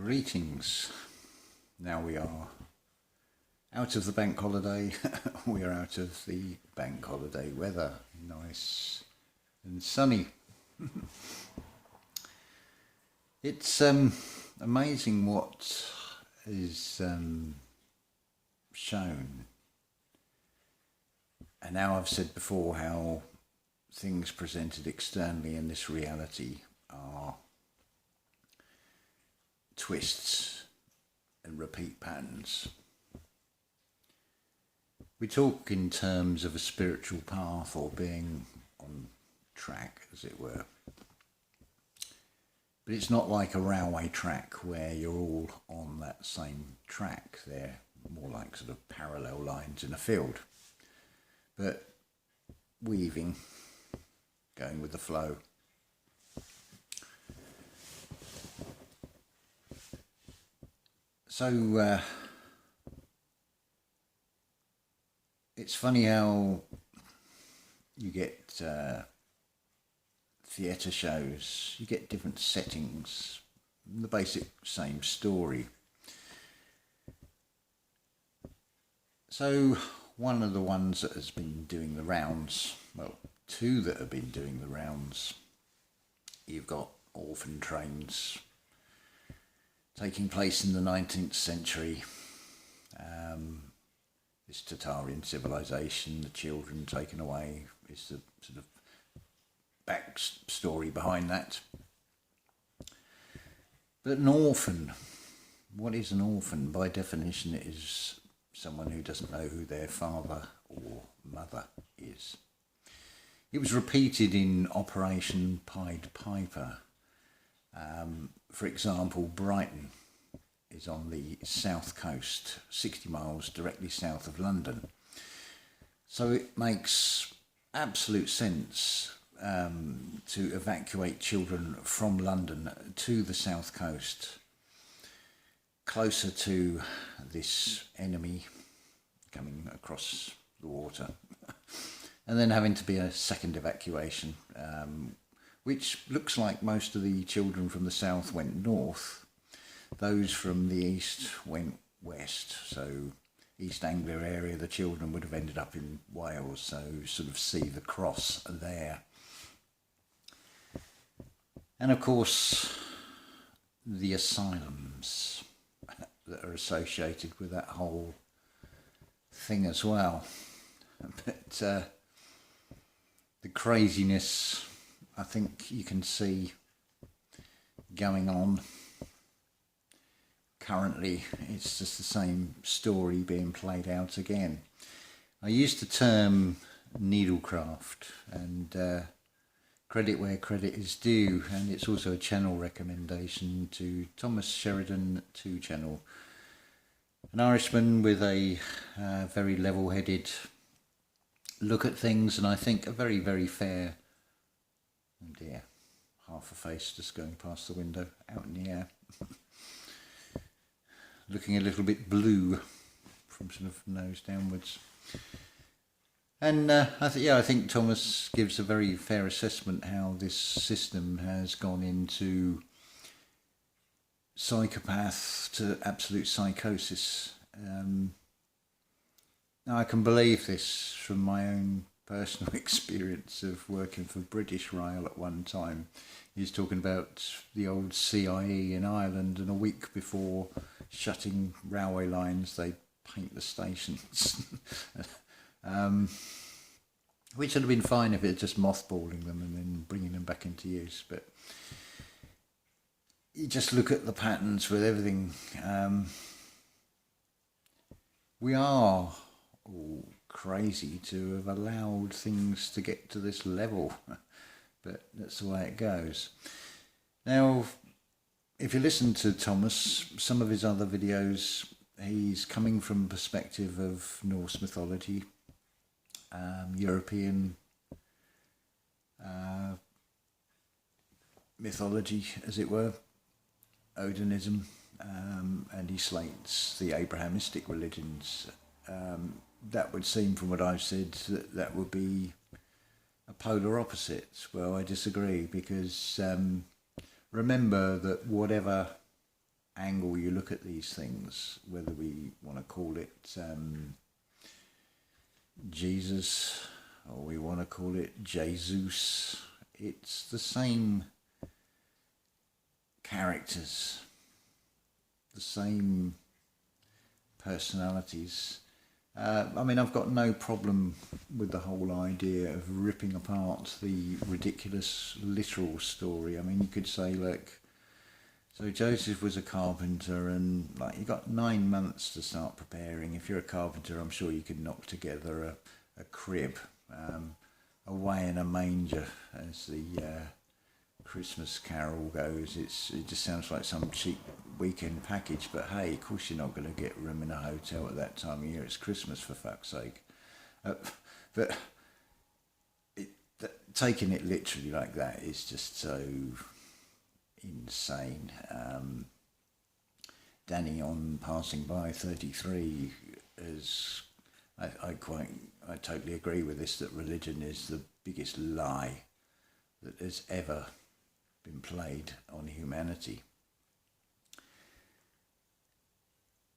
Greetings. Now we are out of the bank holiday. We are out of the bank holiday weather. Nice and sunny. It's amazing what is shown. And now I've said before how things presented externally in this reality are twists and repeat patterns. We talk in terms of a spiritual path or being on track, as it were. But it's not like a railway track where you're all on that same track. They're more like sort of parallel lines in a field. But weaving, going with the flow. So it's funny how you get theatre shows, you get different settings, the basic same story. So one of the ones that has been doing the rounds, well, two that have been doing the rounds, you've got orphan trains taking place in the 19th century. This Tatarian civilization, the children taken away, is the sort of backstory behind that. But an orphan, what is an orphan? By definition, it is someone who doesn't know who their father or mother is. It was repeated in Operation Pied Piper. For example, Brighton is on the south coast, 60 miles directly south of London. So it makes absolute sense to evacuate children from London to the south coast, closer to this enemy coming across the water, and then having to be a second evacuation, which looks like most of the children from the south went north. Those from the east went west. So East Anglia area, the children would have ended up in Wales, so sort of see the cross there. And of course, the asylums that are associated with that whole thing as well. But the craziness, I think you can see going on currently. It's just the same story being played out again. I used the term needlecraft, and credit where credit is due, and it's also a channel recommendation to Thomas Sheridan 2 channel, an Irishman with a very level-headed look at things, and I think a very, very fair, oh dear, half a face just going past the window, out in the air, looking a little bit blue from sort of nose downwards. And I think Thomas gives a very fair assessment how this system has gone into psychopath to absolute psychosis. Now I can believe this from my own personal experience of working for British Rail at one time. He was talking about the old CIE in Ireland, and a week before shutting railway lines, they paint the stations. Which would have been fine if it had just mothballing them and then bringing them back into use. But you just look at the patterns with everything. We are all crazy to have allowed things to get to this level, but that's the way it goes. Now, if you listen to Thomas, some of his other videos, he's coming from a perspective of Norse mythology, European mythology, as it were, Odinism, and he slates the Abrahamistic religions. That would seem, from what I've said, that would be a polar opposite. Well, I disagree, because remember that whatever angle you look at these things, whether we want to call it Jesus or we want to call it Jesus, it's the same characters, the same personalities. I mean, I've got no problem with the whole idea of ripping apart the ridiculous literal story. I mean, you could say, look, so Joseph was a carpenter, and like you got 9 months to start preparing. If you're a carpenter, I'm sure you could knock together a crib, away in a manger, as the Christmas carol goes. It just sounds like some cheap weekend package, but hey, of course you're not going to get room in a hotel at that time of year. It's Christmas, for fuck's sake. But taking it literally like that is just so insane. Danny, on passing by 33, is I totally agree with this, that religion is the biggest lie that has ever been played on humanity.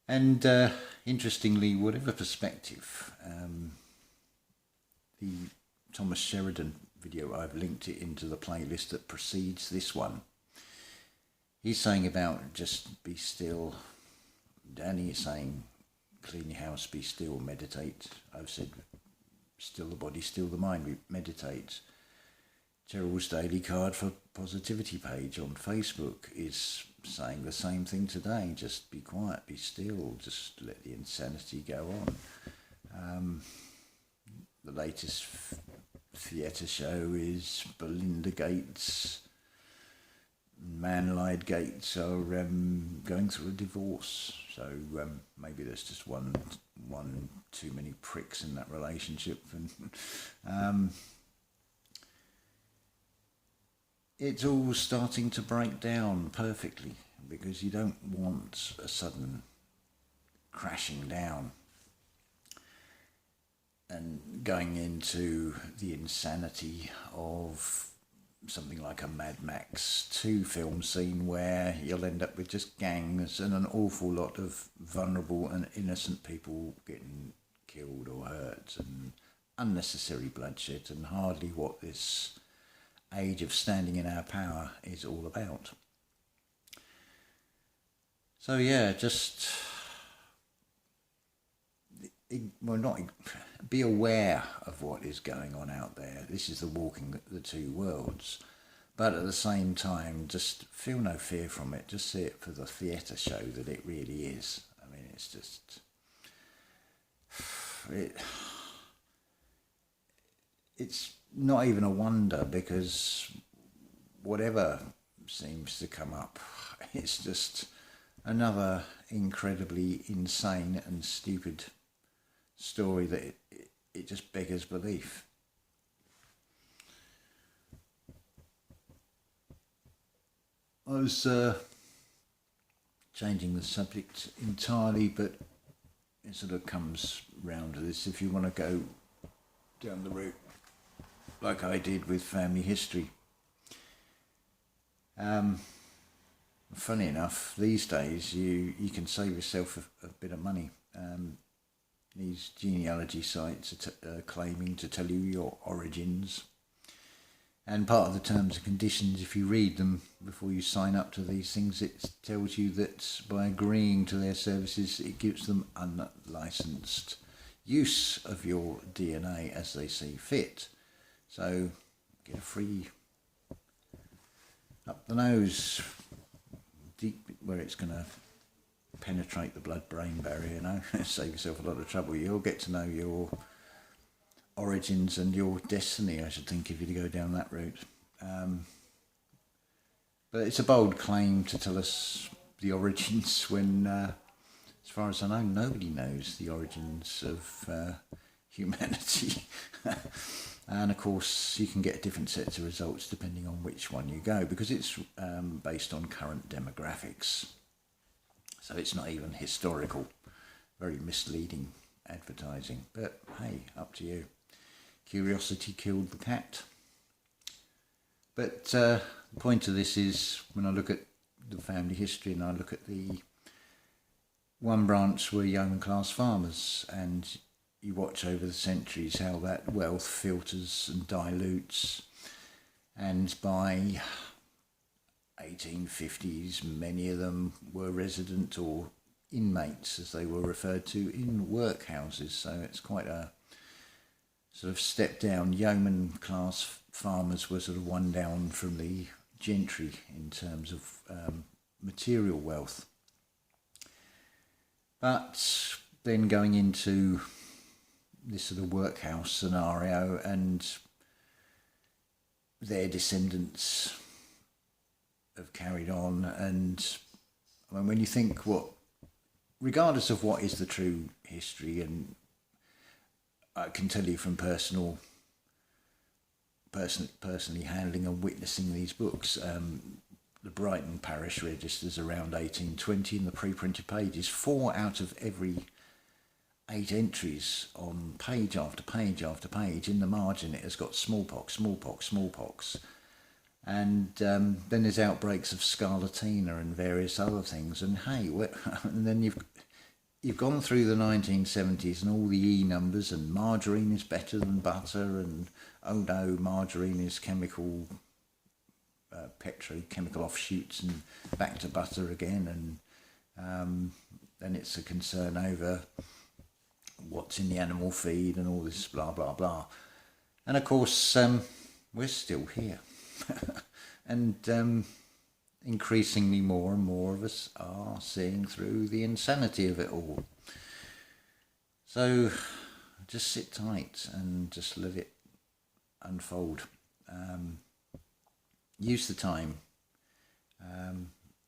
And interestingly, whatever perspective, the Thomas Sheridan video, I've linked it into the playlist that precedes this one. He's saying about just be still. Danny is saying clean your house, be still, meditate. I've said still the body, still the mind, we meditate. Cheryl's Daily Card for Positivity page on Facebook is saying the same thing today. Just be quiet, be still, just let the insanity go on. The latest theatre show is Belinda Gates. Man-Lied Gates are going through a divorce. So maybe there's just one too many pricks in that relationship. And it's all starting to break down perfectly, because you don't want a sudden crashing down and going into the insanity of something like a Mad Max 2 film scene, where you'll end up with just gangs and an awful lot of vulnerable and innocent people getting killed or hurt, and unnecessary bloodshed, and hardly what this age of standing in our power is all about. So yeah, just be aware of what is going on out there. This is the walking the two worlds, but at the same time, just feel no fear from it. Just see it for the theatre show that it really is. I mean, it's just it's not even a wonder, because whatever seems to come up, it's just another incredibly insane and stupid story that it just beggars belief. I was changing the subject entirely, but it sort of comes round to this. If you want to go down the route like I did with family history, funny enough, these days you can save yourself a bit of money. These genealogy sites are claiming to tell you your origins, and part of the terms and conditions, if you read them before you sign up to these things, it tells you that by agreeing to their services, it gives them unlicensed use of your DNA as they see fit. So get a free up the nose, deep where it's going to penetrate the blood-brain barrier, you know, save yourself a lot of trouble. You'll get to know your origins and your destiny, I should think, if you go down that route. But it's a bold claim to tell us the origins when, as far as I know, nobody knows the origins of humanity. And of course, you can get different sets of results depending on which one you go, because it's based on current demographics. So it's not even historical. Very misleading advertising. But hey, up to you. Curiosity killed the cat. But the point of this is, when I look at the family history and I look at the one branch were yeoman class farmers, and you watch over the centuries how that wealth filters and dilutes, and by 1850s many of them were resident or inmates, as they were referred to, in workhouses. So it's quite a sort of step down. Yeoman class farmers were sort of one down from the gentry in terms of material wealth. But then going into this sort of workhouse scenario, and their descendants have carried on, and I mean, when you think regardless of what is the true history, and I can tell you from personally handling and witnessing these books, the Brighton Parish Registers around 1820 in the pre-printed pages, 4 out of every 8 entries on page after page after page, in the margin it has got smallpox, smallpox, smallpox. And then there's outbreaks of scarlatina and various other things. And hey, and then you've gone through the 1970s and all the E numbers, and margarine is better than butter, and oh no, margarine is chemical, petrochemical offshoots, and back to butter again. And then it's a concern over what's in the animal feed and all this blah, blah, blah. And of course, we're still here. And increasingly more and more of us are seeing through the insanity of it all. So just sit tight and just let it unfold. Use the time.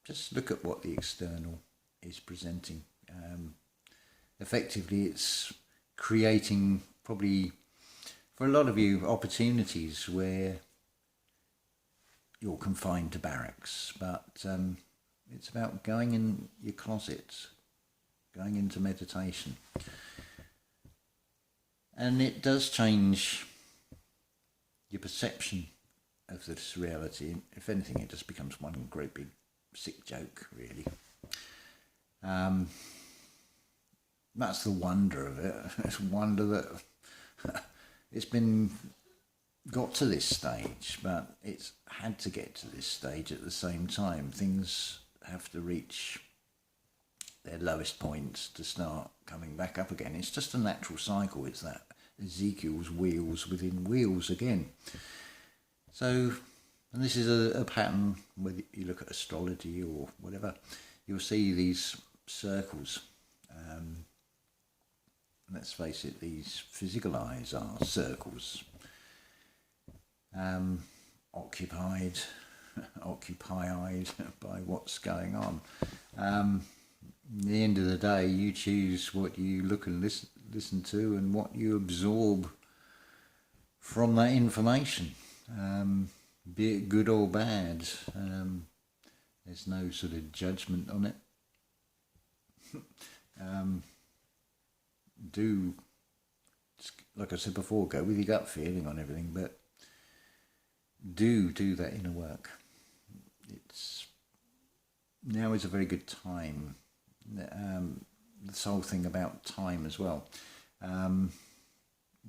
Just look at what the external is presenting. Effectively, it's creating, probably for a lot of you, opportunities where you're confined to barracks, but it's about going in your closet, going into meditation. And it does change your perception of this reality. If anything, it just becomes one great big sick joke, really. That's the wonder of it. It's a wonder that it's been got to this stage, but it's had to get to this stage at the same time. Things have to reach their lowest points to start coming back up again. It's just a natural cycle. It's that Ezekiel's wheels within wheels again. So, and this is a pattern, whether you look at astrology or whatever, you'll see these circles. Let's face it, these physical eyes are circles. Occupied by what's going on. At the end of the day, you choose what you look and listen to, and what you absorb from that information, be it good or bad. There's no sort of judgment on it. Do, like I said before, go with your gut feeling on everything, but do that inner work. Now is a very good time. This whole thing about time as well.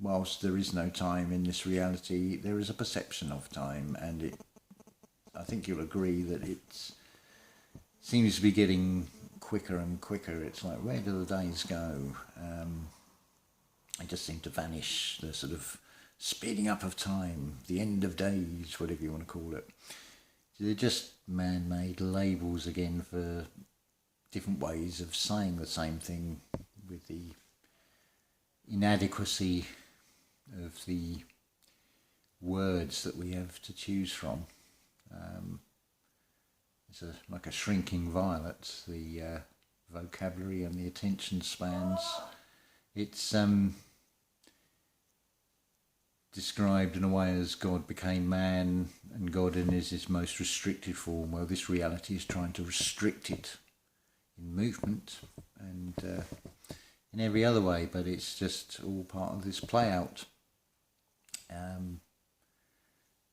Whilst there is no time in this reality, there is a perception of time, and I think you'll agree that it seems to be getting quicker and quicker. It's like, where do the days go? They just seem to vanish. The sort of speeding up of time, the end of days, whatever you want to call it. They're just man-made labels again for different ways of saying the same thing, with the inadequacy of the words that we have to choose from. It's like a shrinking violet, the vocabulary and the attention spans. It's described in a way as God became man, and God in his most restricted form. Well, this reality is trying to restrict it in movement and in every other way, but it's just all part of this play out.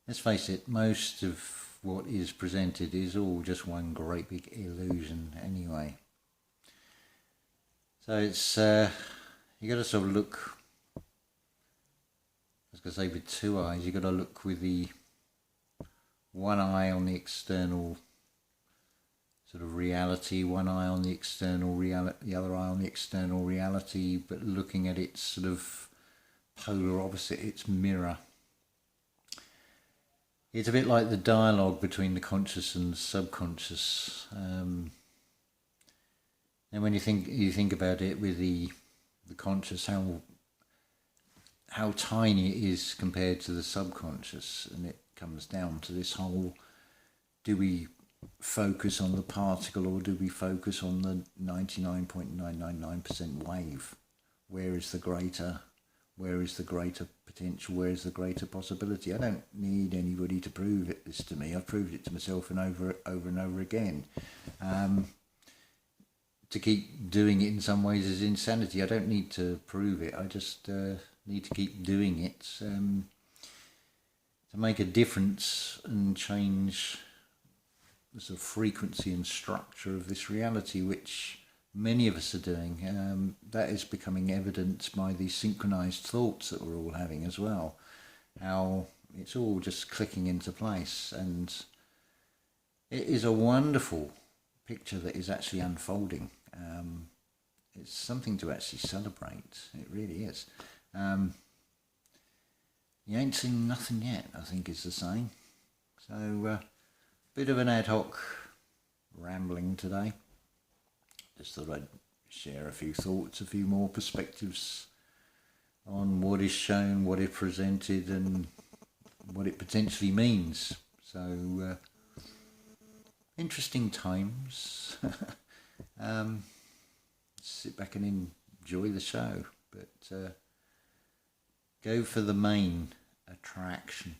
Let's face it, most of what is presented is all just one great big illusion anyway. So it's you got to sort of look, I was going to say with two eyes, you got to look with the one eye on the external sort of reality, one eye on the external reality, the other eye on the external reality, but looking at its sort of polar opposite, its mirror. It's a bit like the dialogue between the conscious and the subconscious. And when you think about it with the conscious, how tiny it is compared to the subconscious, and it comes down to this whole: do we focus on the particle or do we focus on the 99.999% wave? Where is the greater potential? Where is the greater possibility? I don't need anybody to prove this to me. I've proved it to myself and over and over again. To keep doing it in some ways is insanity. I don't need to prove it. I just need to keep doing it to make a difference and change the sort of frequency and structure of this reality, which many of us are doing. That is becoming evident by these synchronized thoughts that we're all having as well. How it's all just clicking into place, and it is a wonderful picture that is actually unfolding. It's something to actually celebrate. It really is. You ain't seen nothing yet, I think is the saying. So, bit of an ad hoc rambling today. Just thought I'd share a few thoughts, a few more perspectives on what is shown, what is presented, and what it potentially means. So, interesting times. Sit back and enjoy the show, but go for the main attraction,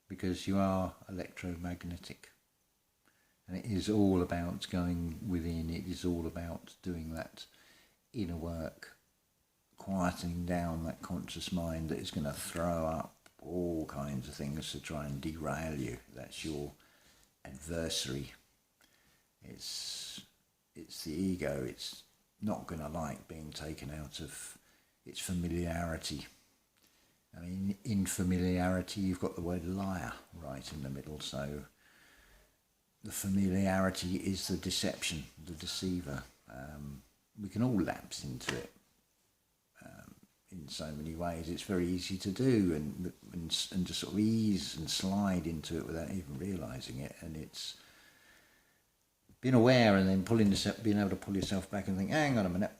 because you are electromagnetic, and it is all about going within. It is all about doing that inner work, quieting down that conscious mind that is going to throw up all kinds of things to try and derail you. That's your adversary. It's the ego. It's not going to like being taken out of its familiarity. I mean, in familiarity, you've got the word liar right in the middle. So the familiarity is the deception, the deceiver. We can all lapse into it in so many ways. It's very easy to do, and just sort of ease and slide into it without even realising it. And it's being aware and then being able to pull yourself back and think, hang on a minute.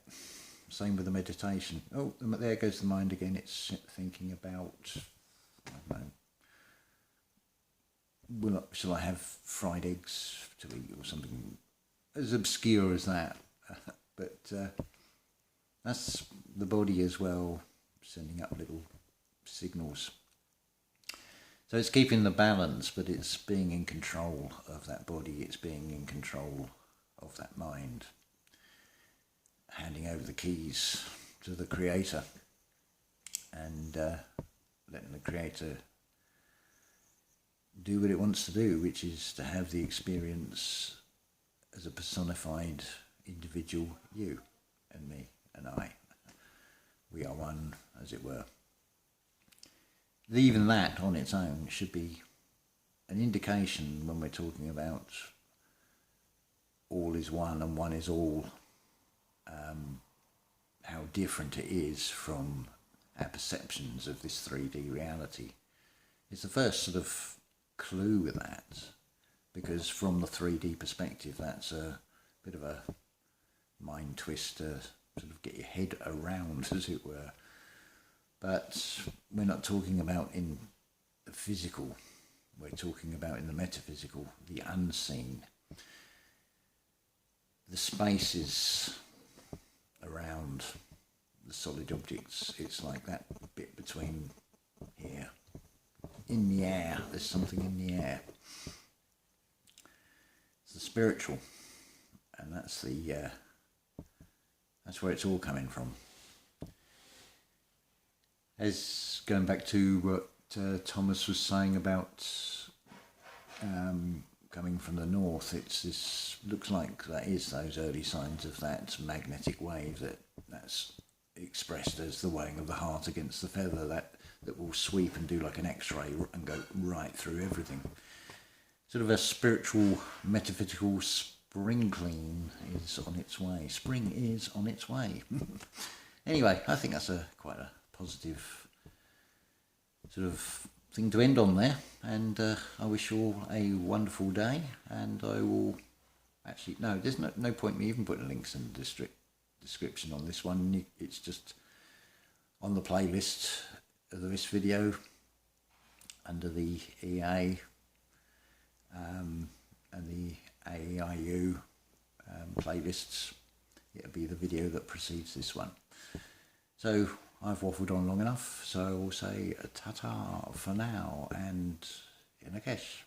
Same with the meditation. Oh, there goes the mind again. It's thinking about, I don't know, shall I have fried eggs to eat or something as obscure as that? But that's the body as well, sending up little signals. So it's keeping the balance, but it's being in control of that body. It's being in control of that mind. Handing over the keys to the Creator, and letting the Creator do what it wants to do, which is to have the experience as a personified individual, you and me and I. We are one, as it were. Even that on its own should be an indication when we're talking about all is one and one is all, how different it is from our perceptions of this 3D reality. It's the first sort of clue with that, because from the 3D perspective, that's a bit of a mind twist to sort of get your head around, as it were. But we're not talking about in the physical, we're talking about in the metaphysical, the unseen. The spaces around the solid objects, it's like that bit between here. In the air, there's something in the air. It's the spiritual, and that's where it's all coming from. As going back to what Thomas was saying about coming from the north. It's this, looks like that is those early signs of that magnetic wave that's expressed as the weighing of the heart against the feather, that will sweep and do like an X-ray and go right through everything. Sort of a spiritual, metaphysical spring clean is on its way. Spring is on its way. Anyway, I think that's quite a positive sort of thing to end on there, and I wish you all a wonderful day, and I will actually, no, there's no point me even putting links in the description on this one. It's just on the playlist of this video under the EA and the AEIU playlists. It'll be the video that precedes this one. So I've waffled on long enough, so I will say ta-ta for now, and in a cash.